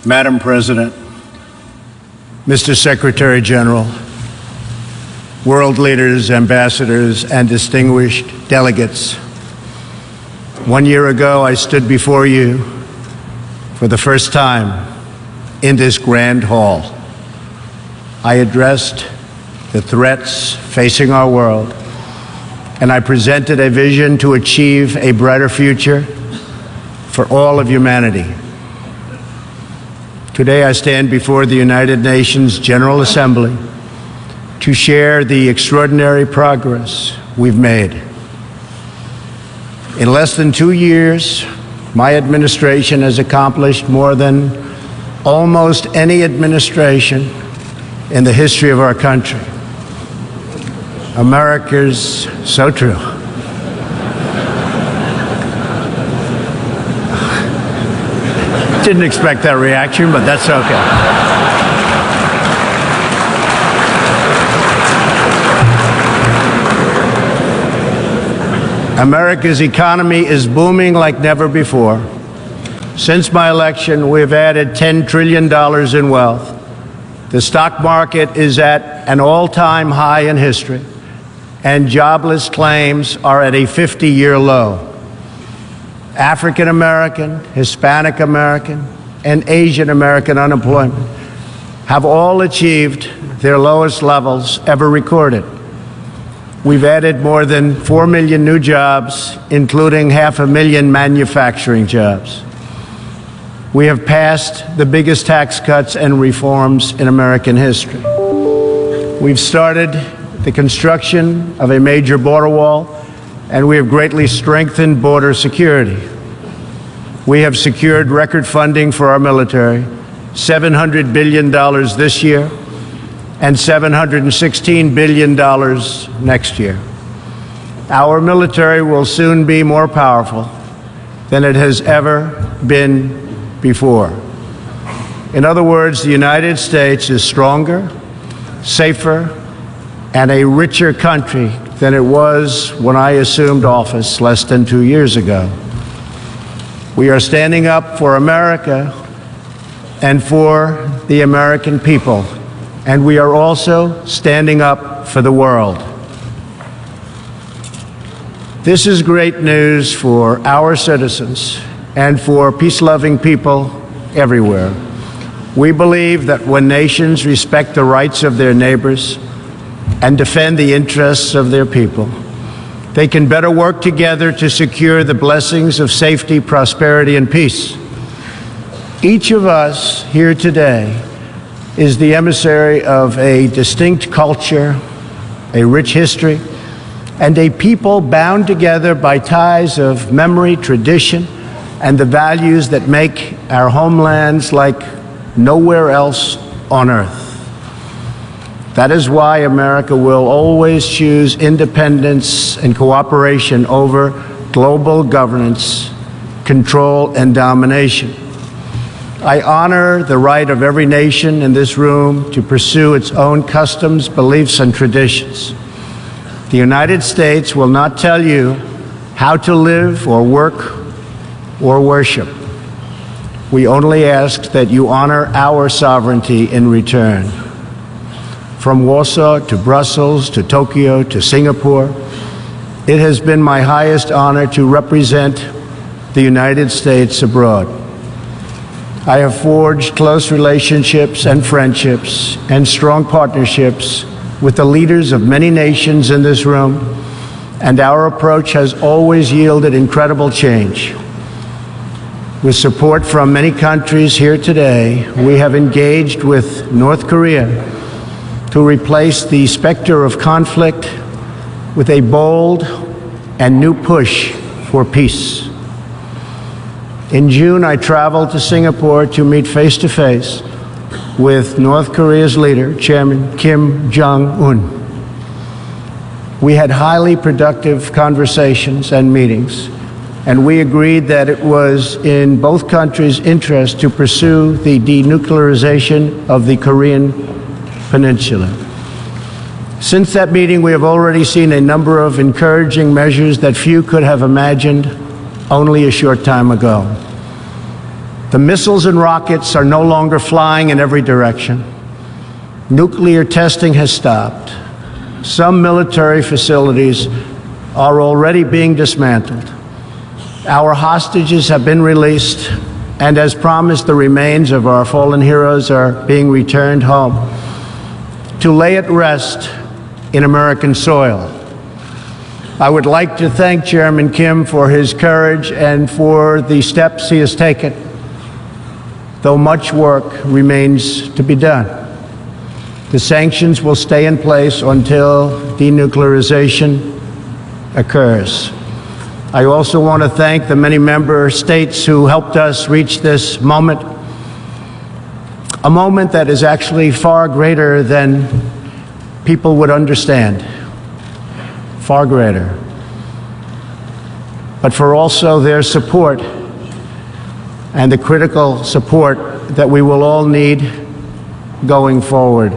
Madam President, Mr. Secretary General, world leaders, ambassadors, and distinguished delegates, 1 year ago I stood before you for the first time in this grand hall. I addressed the threats facing our world, and I presented a vision to achieve a brighter future for all of humanity. Today I stand before the United Nations General Assembly to share the extraordinary progress we've made. In less than 2 years, my administration has accomplished more than almost any administration in the history of our country. America's so true. Didn't expect that reaction, but that's okay. America's economy is booming like never before. Since my election, we've added $10 trillion in wealth. The stock market is at an all-time high in history, and jobless claims are at a 50-year low. African American, Hispanic American, and Asian American unemployment have all achieved their lowest levels ever recorded. We've added more than 4 million new jobs, including 500,000 manufacturing jobs. We have passed the biggest tax cuts and reforms in American history. We've started the construction of a major border wall, and we have greatly strengthened border security. We have secured record funding for our military, $700 billion this year and $716 billion next year. Our military will soon be more powerful than it has ever been before. In other words, the United States is stronger, safer, and a richer country than it was when I assumed office less than 2 years ago. We are standing up for America and for the American people, and we are also standing up for the world. This is great news for our citizens and for peace-loving people everywhere. We believe that when nations respect the rights of their neighbors and defend the interests of their people, they can better work together to secure the blessings of safety, prosperity, and peace. Each of us here today is the emissary of a distinct culture, a rich history, and a people bound together by ties of memory, tradition, and the values that make our homelands like nowhere else on earth. That is why America will always choose independence and cooperation over global governance, control, and domination. I honor the right of every nation in this room to pursue its own customs, beliefs, and traditions. The United States will not tell you how to live or work or worship. We only ask that you honor our sovereignty in return. From Warsaw to Brussels to Tokyo to Singapore, it has been my highest honor to represent the United States abroad. I have forged close relationships and friendships and strong partnerships with the leaders of many nations in this room, and our approach has always yielded incredible change. With support from many countries here today, we have engaged with North Korea to replace the specter of conflict with a bold and new push for peace. In June, I traveled to Singapore to meet face-to-face with North Korea's leader, Chairman Kim Jong-un. We had highly productive conversations and meetings, and we agreed that it was in both countries' interest to pursue the denuclearization of the Korean Peninsula. Since that meeting, we have already seen a number of encouraging measures that few could have imagined only a short time ago. The missiles and rockets are no longer flying in every direction. Nuclear testing has stopped. Some military facilities are already being dismantled. Our hostages have been released, and as promised, the remains of our fallen heroes are being returned home to lay at rest in American soil. I would like to thank Chairman Kim for his courage and for the steps he has taken, though much work remains to be done. The sanctions will stay in place until denuclearization occurs. I also want to thank the many member states who helped us reach this moment, a moment that is actually far greater than people would understand, far greater, but for also their support and the critical support that we will all need going forward.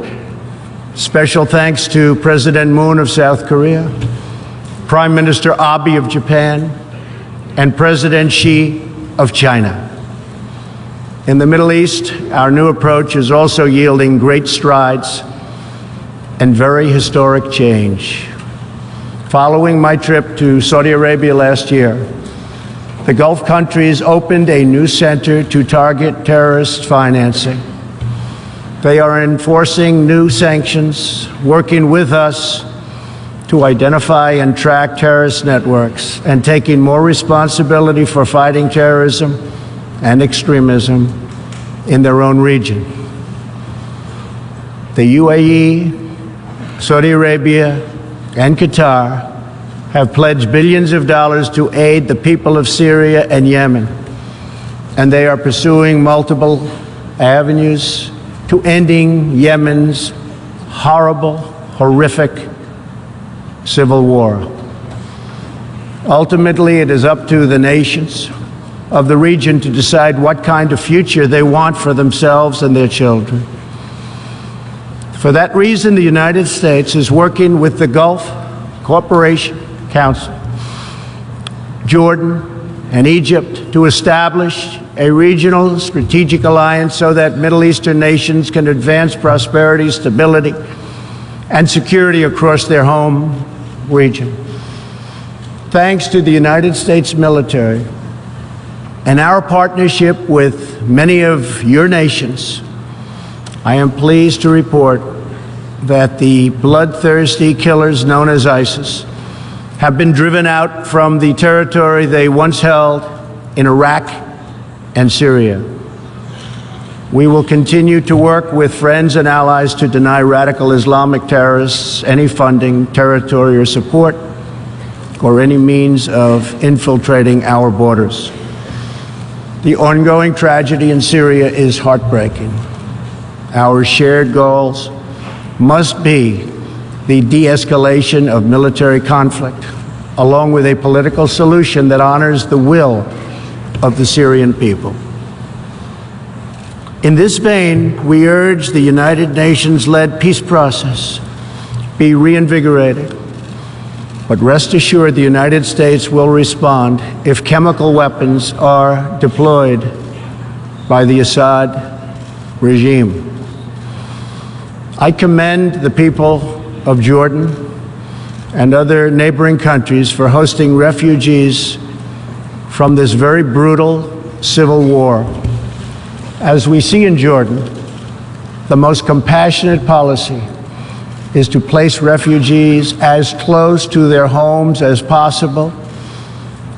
Special thanks to President Moon of South Korea, Prime Minister Abe of Japan, and President Xi of China. In the Middle East, our new approach is also yielding great strides and very historic change. Following my trip to Saudi Arabia last year, the Gulf countries opened a new center to target terrorist financing. They are enforcing new sanctions, working with us to identify and track terrorist networks, and taking more responsibility for fighting terrorism and extremism in their own region. The UAE, Saudi Arabia, and Qatar have pledged billions of dollars to aid the people of Syria and Yemen, and they are pursuing multiple avenues to ending Yemen's horrible, horrific civil war. Ultimately, it is up to the nations of the region to decide what kind of future they want for themselves and their children. For that reason, the United States is working with the Gulf Cooperation Council, Jordan, and Egypt to establish a regional strategic alliance so that Middle Eastern nations can advance prosperity, stability, and security across their home region. Thanks to the United States military and our partnership with many of your nations, I am pleased to report that the bloodthirsty killers known as ISIS have been driven out from the territory they once held in Iraq and Syria. We will continue to work with friends and allies to deny radical Islamic terrorists any funding, territory, or support, or any means of infiltrating our borders. The ongoing tragedy in Syria is heartbreaking. Our shared goals must be the de-escalation of military conflict, along with a political solution that honors the will of the Syrian people. In this vein, we urge the United Nations-led peace process be reinvigorated. But rest assured, the United States will respond if chemical weapons are deployed by the Assad regime. I commend the people of Jordan and other neighboring countries for hosting refugees from this very brutal civil war. As we see in Jordan, the most compassionate policy is to place refugees as close to their homes as possible,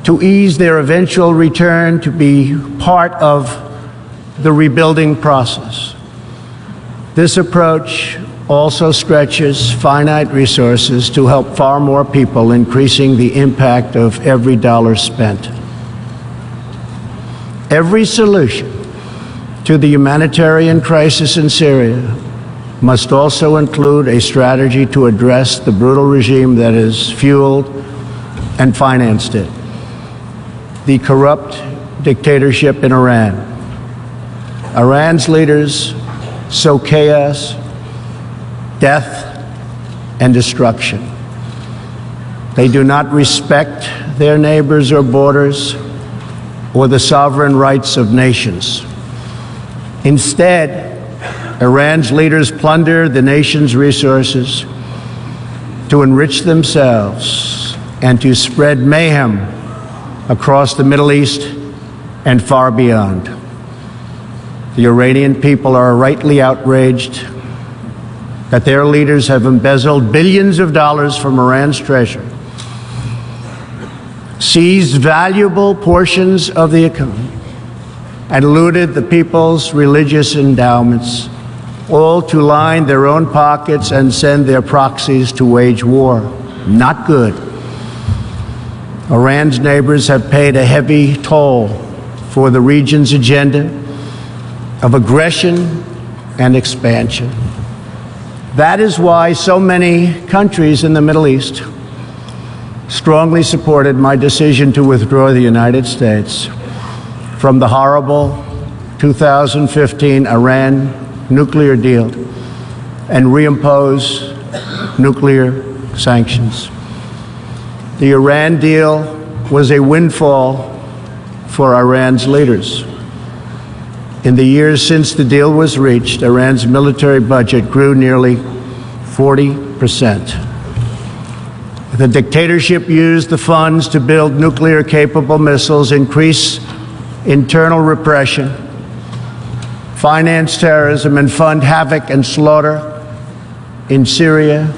to ease their eventual return to be part of the rebuilding process. This approach also stretches finite resources to help far more people, increasing the impact of every dollar spent. Every solution to the humanitarian crisis in Syria must also include a strategy to address the brutal regime that has fueled and financed it, the corrupt dictatorship in Iran. Iran's leaders sow chaos, death, and destruction. They do not respect their neighbors or borders, or the sovereign rights of nations. Instead, Iran's leaders plunder the nation's resources to enrich themselves and to spread mayhem across the Middle East and far beyond. The Iranian people are rightly outraged that their leaders have embezzled billions of dollars from Iran's treasury, seized valuable portions of the economy, and looted the people's religious endowments, all to line their own pockets and send their proxies to wage war. Not good. Iran's neighbors have paid a heavy toll for the region's agenda of aggression and expansion. That is why so many countries in the Middle East strongly supported my decision to withdraw the United States from the horrible 2015 Iran nuclear deal and reimpose nuclear sanctions. The Iran deal was a windfall for Iran's leaders. In the years since the deal was reached, Iran's military budget grew nearly 40%. The dictatorship used the funds to build nuclear-capable missiles, increase internal repression, finance terrorism, and fund havoc and slaughter in Syria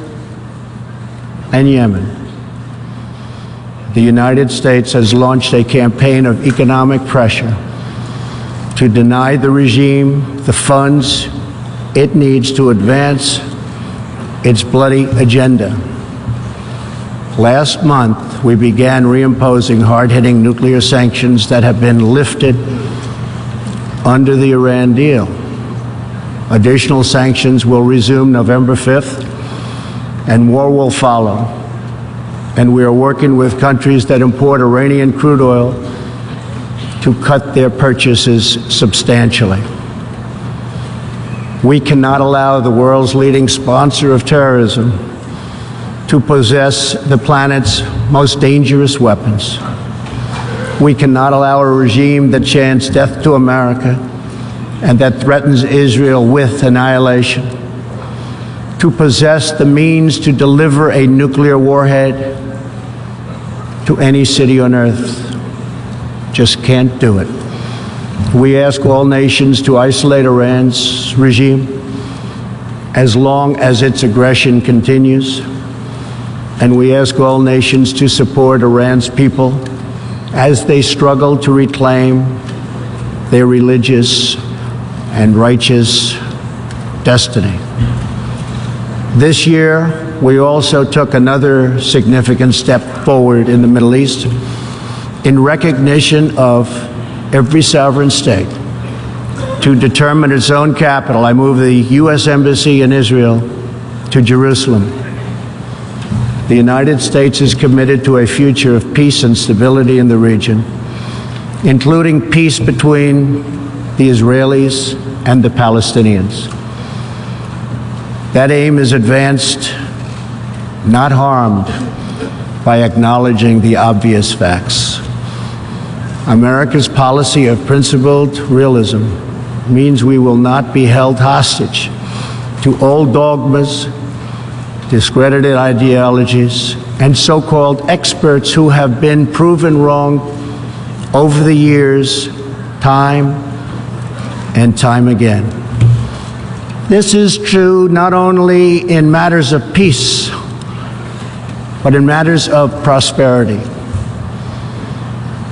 and Yemen. The United States has launched a campaign of economic pressure to deny the regime the funds it needs to advance its bloody agenda. Last month, we began reimposing hard-hitting nuclear sanctions that have been lifted under the Iran deal. Additional sanctions will resume November 5th, and more will follow. And we are working with countries that import Iranian crude oil to cut their purchases substantially. We cannot allow the world's leading sponsor of terrorism to possess the planet's most dangerous weapons. We cannot allow a regime that chants death to America and that threatens Israel with annihilation to possess the means to deliver a nuclear warhead to any city on earth. Just can't do it. We ask all nations to isolate Iran's regime as long as its aggression continues. And we ask all nations to support Iran's people as they struggle to reclaim their religious and righteous destiny. This year, we also took another significant step forward in the Middle East in recognition of every sovereign state to determine its own capital. I moved the U.S. Embassy in Israel to Jerusalem. The United States is committed to a future of peace and stability in the region, including peace between the Israelis and the Palestinians. That aim is advanced, not harmed, by acknowledging the obvious facts. America's policy of principled realism means we will not be held hostage to old dogmas, discredited ideologies, and so-called experts who have been proven wrong over the years, time and time again. This is true not only in matters of peace, but in matters of prosperity.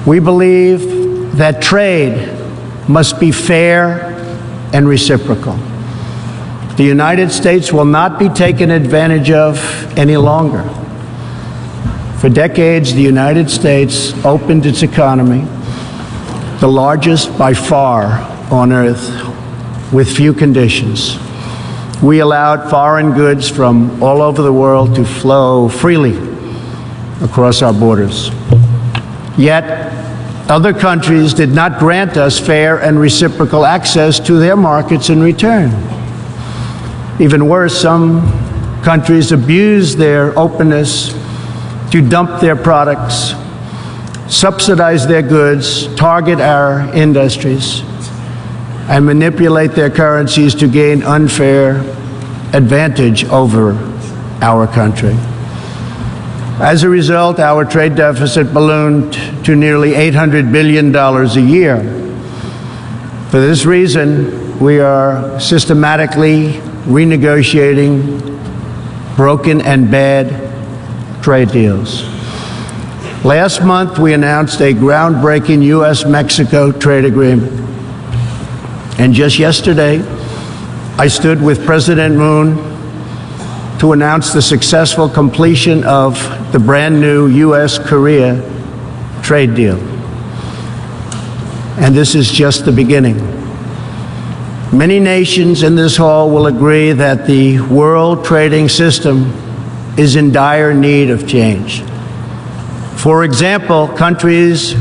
We believe that trade must be fair and reciprocal. The United States will not be taken advantage of any longer. For decades, the United States opened its economy, the largest by far on earth, with few conditions. We allowed foreign goods from all over the world to flow freely across our borders. Yet, other countries did not grant us fair and reciprocal access to their markets in return. Even worse, some countries abused their openness to dump their products, subsidize their goods, target our industries, and manipulate their currencies to gain unfair advantage over our country. As a result, our trade deficit ballooned to nearly $800 billion a year. For this reason, we are systematically renegotiating broken and bad trade deals. Last month, we announced a groundbreaking U.S.-Mexico trade agreement. And just yesterday, I stood with President Moon to announce the successful completion of the brand new U.S.-Korea trade deal. And this is just the beginning. Many nations in this hall will agree that the world trading system is in dire need of change. For example, countries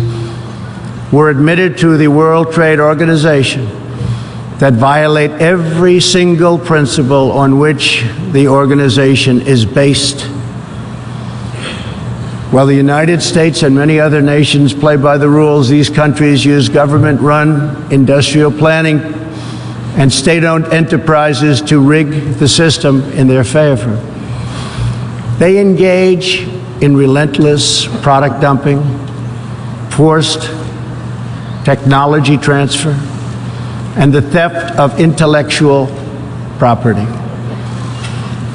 were admitted to the World Trade Organization that violate every single principle on which the organization is based. While the United States and many other nations play by the rules, these countries use government-run industrial planning and state-owned enterprises to rig the system in their favor. They engage in relentless product dumping, forced technology transfer, and the theft of intellectual property.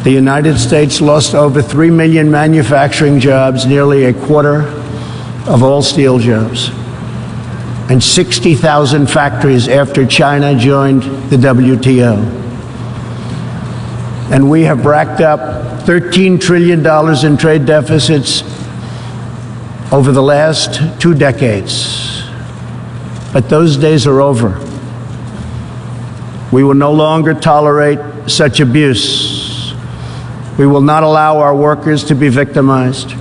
The United States lost over 3 million manufacturing jobs, nearly a quarter of all steel jobs, and 60,000 factories after China joined the WTO. And we have racked up $13 trillion in trade deficits over the last 2 decades. But those days are over. We will no longer tolerate such abuse. We will not allow our workers to be victimized,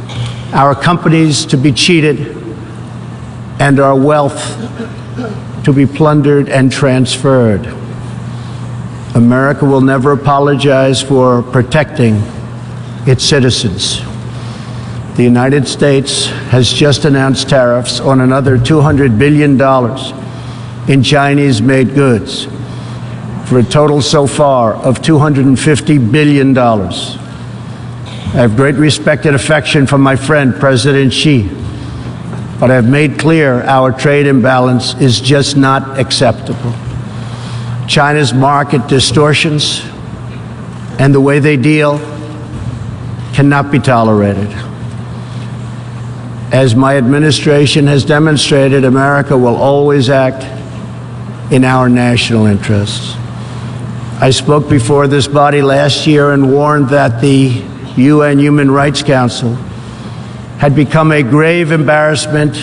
our companies to be cheated, and our wealth to be plundered and transferred. America will never apologize for protecting its citizens. The United States has just announced tariffs on another $200 billion in Chinese-made goods, for a total so far of $250 billion. I have great respect and affection for my friend, President Xi, but I have made clear our trade imbalance is just not acceptable. China's market distortions and the way they deal cannot be tolerated. As my administration has demonstrated, America will always act in our national interests. I spoke before this body last year and warned that the UN Human Rights Council had become a grave embarrassment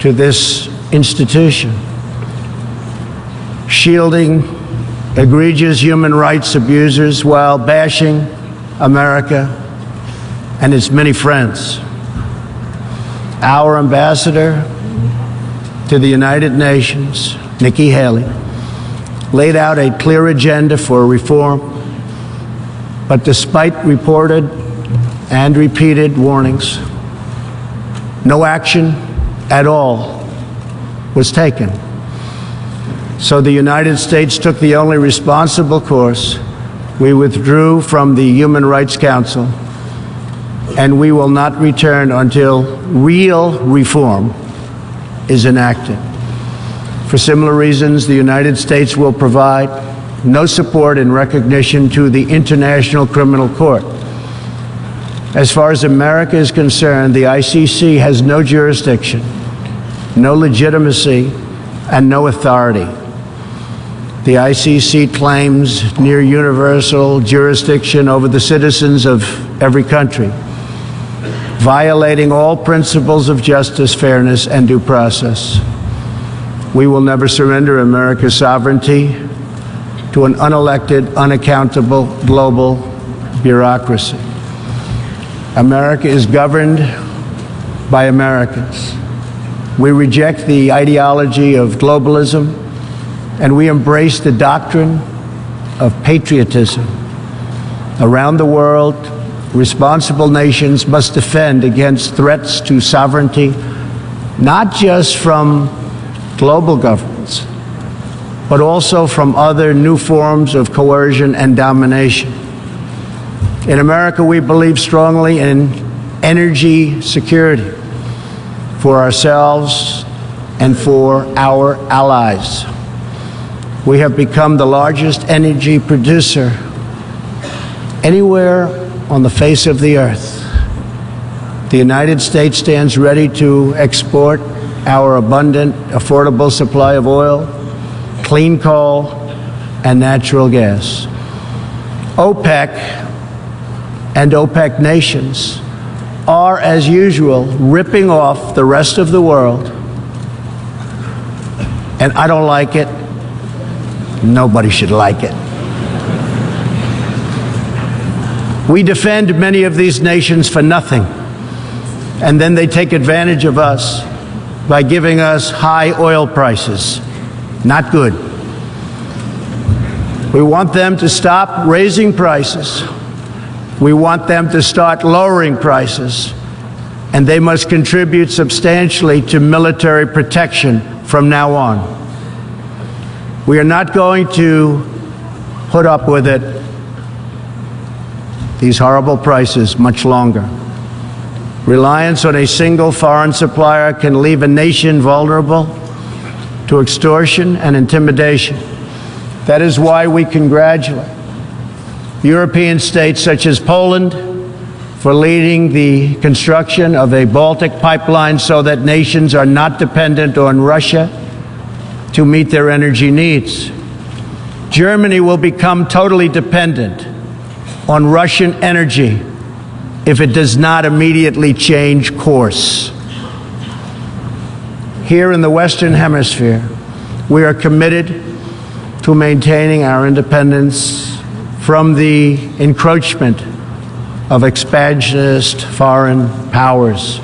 to this institution, shielding egregious human rights abusers while bashing America and its many friends. Our ambassador to the United Nations, Nikki Haley, laid out a clear agenda for reform, but despite reported and repeated warnings, no action at all was taken. So the United States took the only responsible course. We withdrew from the Human Rights Council, and we will not return until real reform is enacted. For similar reasons, the United States will provide no support in recognition to the International Criminal Court. As far as America is concerned, the ICC has no jurisdiction, no legitimacy, and no authority. The ICC claims near universal jurisdiction over the citizens of every country, violating all principles of justice, fairness, and due process. We will never surrender America's sovereignty to an unelected, unaccountable global bureaucracy. America is governed by Americans. We reject the ideology of globalism, and we embrace the doctrine of patriotism. Around the world, responsible nations must defend against threats to sovereignty not just from global governments, but also from other new forms of coercion and domination. In America, we believe strongly in energy security for ourselves and for our allies. We have become the largest energy producer anywhere on the face of the earth. The United States stands ready to export our abundant, affordable supply of oil, clean coal, and natural gas. OPEC and OPEC nations are, as usual, ripping off the rest of the world. And I don't like it. Nobody should like it. We defend many of these nations for nothing, and then they take advantage of us by giving us high oil prices. Not good. We want them to stop raising prices. We want them to start lowering prices, and they must contribute substantially to military protection from now on. We are not going to put up with it, these horrible prices, much longer. Reliance on a single foreign supplier can leave a nation vulnerable to extortion and intimidation. That is why we congratulate European states such as Poland for leading the construction of a Baltic pipeline so that nations are not dependent on Russia to meet their energy needs. Germany will become totally dependent on Russian energy if it does not immediately change course. Here in the Western Hemisphere, we are committed to maintaining our independence from the encroachment of expansionist foreign powers.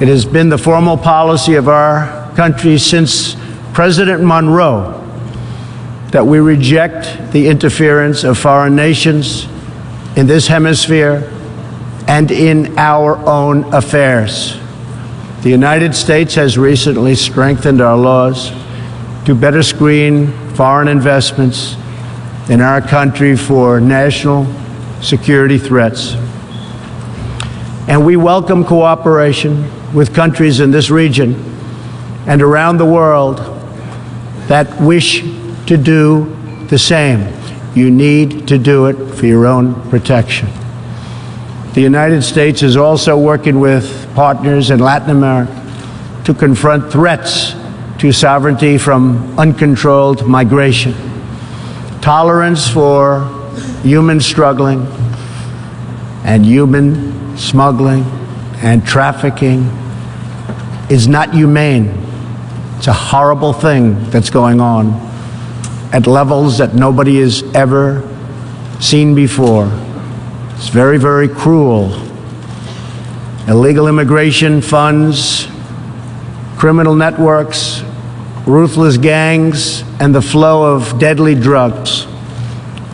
It has been the formal policy of our country since President Monroe that we reject the interference of foreign nations in this hemisphere and in our own affairs. The United States has recently strengthened our laws to better screen foreign investments in our country for national security threats. And we welcome cooperation with countries in this region and around the world that wish to do the same. You need to do it for your own protection. The United States is also working with partners in Latin America to confront threats to sovereignty from uncontrolled migration. Tolerance for human struggling and human smuggling and trafficking is not humane. It's a horrible thing that's going on at levels that nobody has ever seen before. It's very, very cruel. Illegal immigration funds criminal networks, ruthless gangs, and the flow of deadly drugs.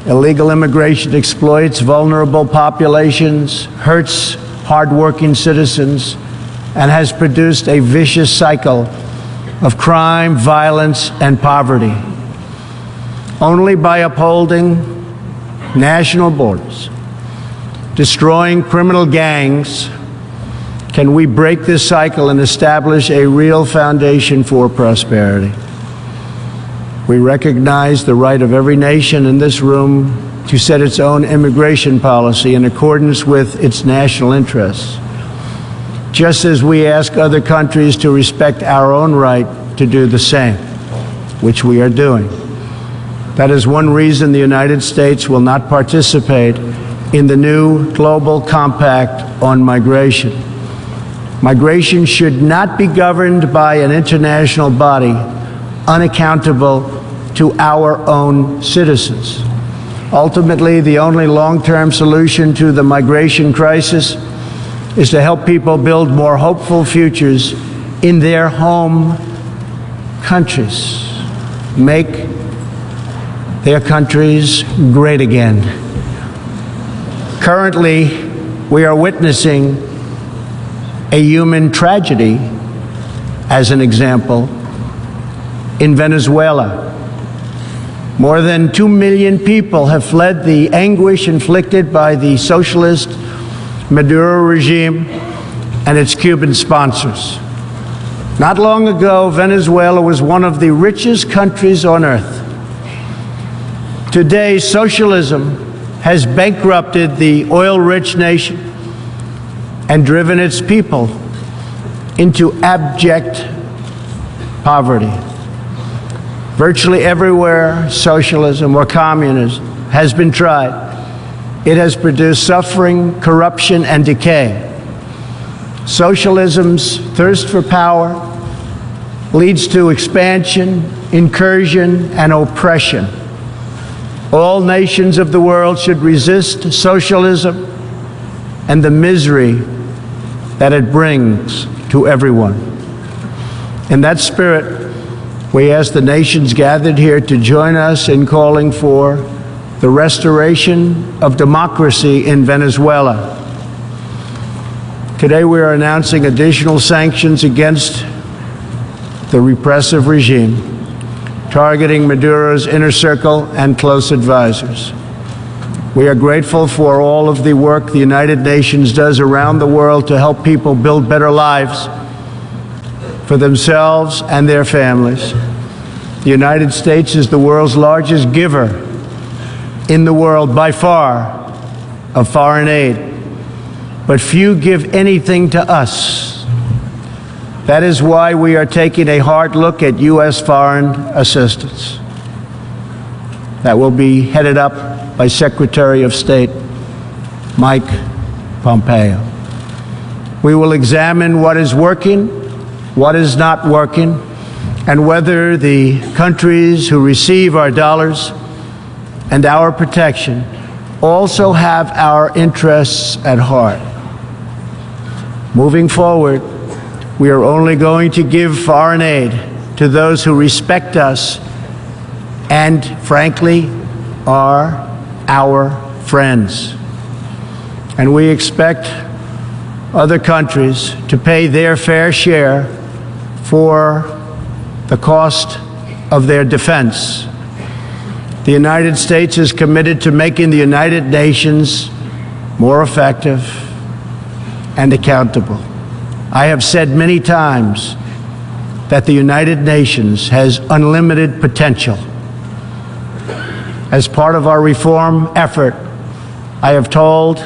Illegal immigration exploits vulnerable populations, hurts hardworking citizens, and has produced a vicious cycle of crime, violence, and poverty. Only by upholding national borders, destroying criminal gangs, can we break this cycle and establish a real foundation for prosperity. We recognize the right of every nation in this room to set its own immigration policy in accordance with its national interests, just as we ask other countries to respect our own right to do the same, which we are doing. That is one reason the United States will not participate in the new Global Compact on Migration. Migration should not be governed by an international body unaccountable to our own citizens. Ultimately, the only long-term solution to the migration crisis is to help people build more hopeful futures in their home countries. Make their countries great again. Currently, we are witnessing a human tragedy as an example, in Venezuela. More than 2 million people have fled the anguish inflicted by the socialist Maduro regime and its Cuban sponsors. Not long ago, Venezuela was one of the richest countries on earth. Today, socialism has bankrupted the oil-rich nation and driven its people into abject poverty. Virtually everywhere socialism or communism has been tried, it has produced suffering, corruption, and decay. Socialism's thirst for power leads to expansion, incursion, and oppression. All nations of the world should resist socialism and the misery that it brings to everyone. In that spirit, we ask the nations gathered here to join us in calling for the restoration of democracy in Venezuela. Today we are announcing additional sanctions against the repressive regime, targeting Maduro's inner circle and close advisors. We are grateful for all of the work the United Nations does around the world to help people build better lives for themselves and their families. The United States is the world's largest giver in the world by far of foreign aid, but few give anything to us. That is why we are taking a hard look at U.S. foreign assistance. That will be headed up by Secretary of State Mike Pompeo. We will examine what is working, what is not working, and whether the countries who receive our dollars and our protection also have our interests at heart. Moving forward, we are only going to give foreign aid to those who respect us and, frankly, are our friends. And we expect other countries to pay their fair share for the cost of their defense. The United States is committed to making the United Nations more effective and accountable. I have said many times that the United Nations has unlimited potential. As part of our reform effort, I have told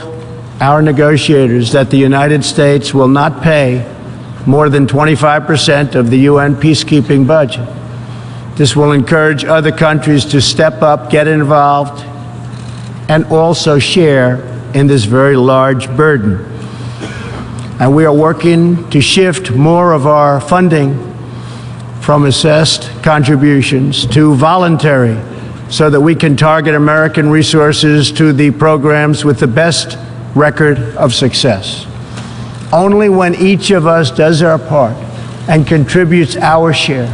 our negotiators that the United States will not pay more than 25% of the UN peacekeeping budget. This will encourage other countries to step up, get involved, and also share in this very large burden. And we are working to shift more of our funding from assessed contributions to voluntary, so that we can target American resources to the programs with the best record of success. Only when each of us does our part and contributes our share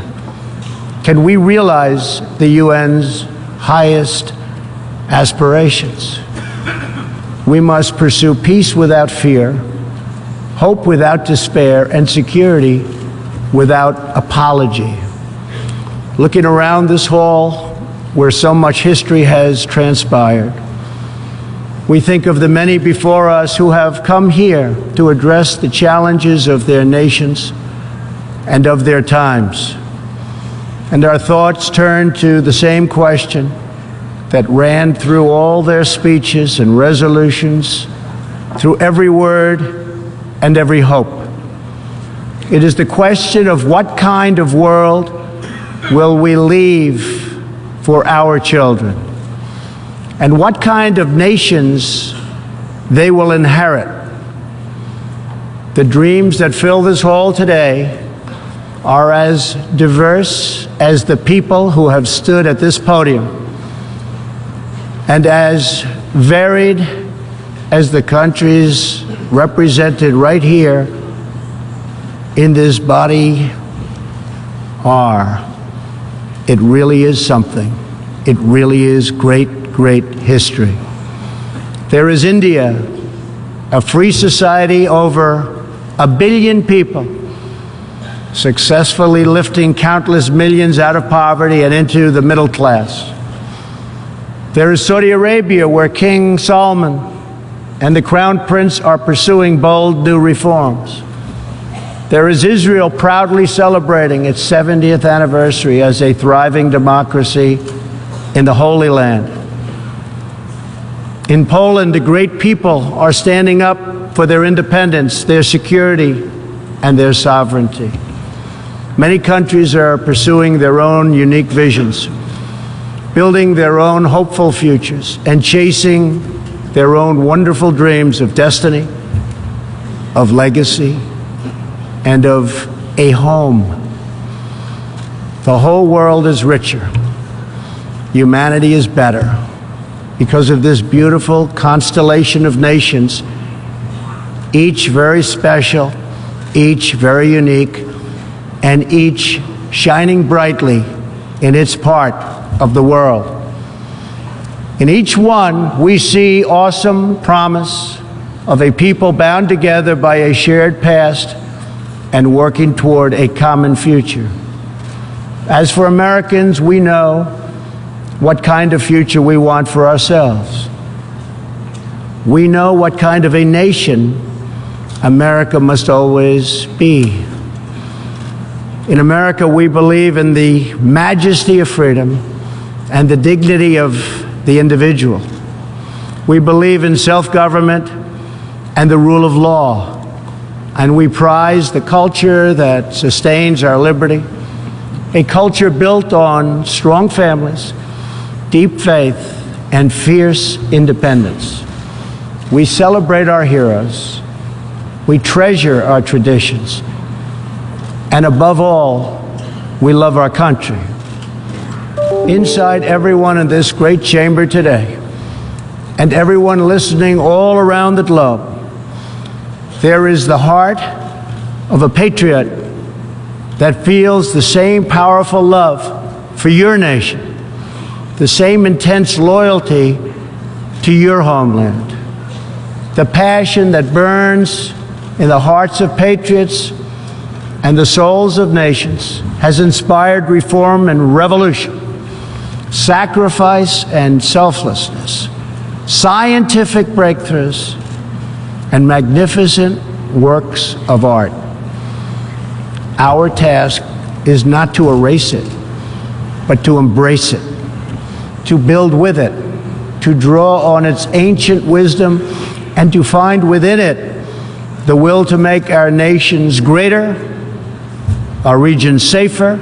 can we realize the UN's highest aspirations. We must pursue peace without fear, hope without despair, and security without apology. Looking around this hall, where so much history has transpired, we think of the many before us who have come here to address the challenges of their nations and of their times. And our thoughts turn to the same question that ran through all their speeches and resolutions, through every word and every hope. It is the question of what kind of world will we leave for our children, and what kind of nations they will inherit. The dreams that fill this hall today are as diverse as the people who have stood at this podium, and as varied as the countries represented right here in this body are. It really is something. It really is great, great history. There is India, a free society, over 1 billion people, successfully lifting countless millions out of poverty and into the middle class. There is Saudi Arabia, where King Salman and the Crown Prince are pursuing bold new reforms. There is Israel, proudly celebrating its 70th anniversary as a thriving democracy in the Holy Land. In Poland, the great people are standing up for their independence, their security, and their sovereignty. Many countries are pursuing their own unique visions, building their own hopeful futures, and chasing their own wonderful dreams of destiny, of legacy, and of a home. The whole world is richer. Humanity is better because of this beautiful constellation of nations, each very special, each very unique, and each shining brightly in its part of the world. In each one, we see awesome promise of a people bound together by a shared past and working toward a common future. As for Americans, we know what kind of future we want for ourselves. We know what kind of a nation America must always be. In America, we believe in the majesty of freedom and the dignity of the individual. We believe in self-government and the rule of law. And we prize the culture that sustains our liberty, a culture built on strong families, deep faith, and fierce independence. We celebrate our heroes. We treasure our traditions. And above all, we love our country. Inside everyone in this great chamber today, and everyone listening all around the globe, there is the heart of a patriot that feels the same powerful love for your nation, the same intense loyalty to your homeland. The passion that burns in the hearts of patriots and the souls of nations has inspired reform and revolution, sacrifice and selflessness, scientific breakthroughs, and magnificent works of art. Our task is not to erase it, but to embrace it, to build with it, to draw on its ancient wisdom, and to find within it the will to make our nations greater, our region safer,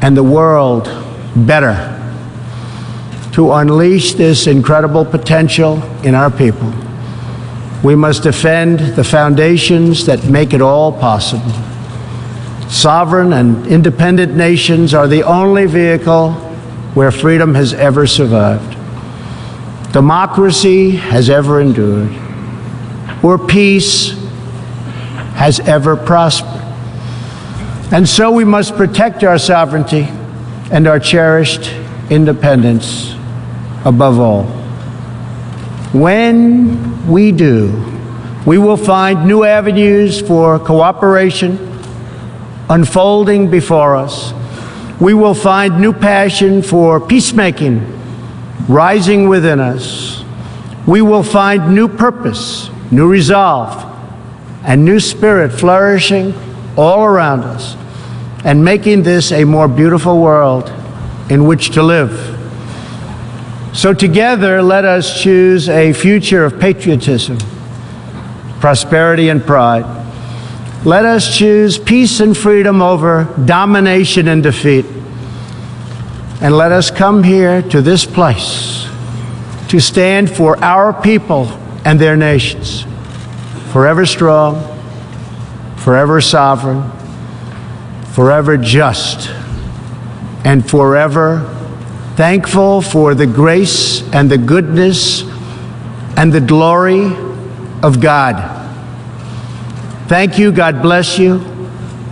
and the world better. To unleash this incredible potential in our people, we must defend the foundations that make it all possible. Sovereign and independent nations are the only vehicle where freedom has ever survived, democracy has ever endured, where peace has ever prospered. And so we must protect our sovereignty and our cherished independence above all. When we do, we will find new avenues for cooperation unfolding before us. We will find new passion for peacemaking rising within us. We will find new purpose, new resolve, and new spirit flourishing all around us, and making this a more beautiful world in which to live. So together, let us choose a future of patriotism, prosperity, and pride. Let us choose peace and freedom over domination and defeat. And let us come here to this place to stand for our people and their nations, forever strong, forever sovereign, forever just, and forever thankful for the grace and the goodness and the glory of God. Thank you, God bless you,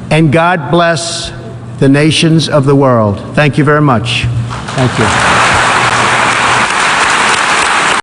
and God bless the nations of the world. Thank you very much. Thank you.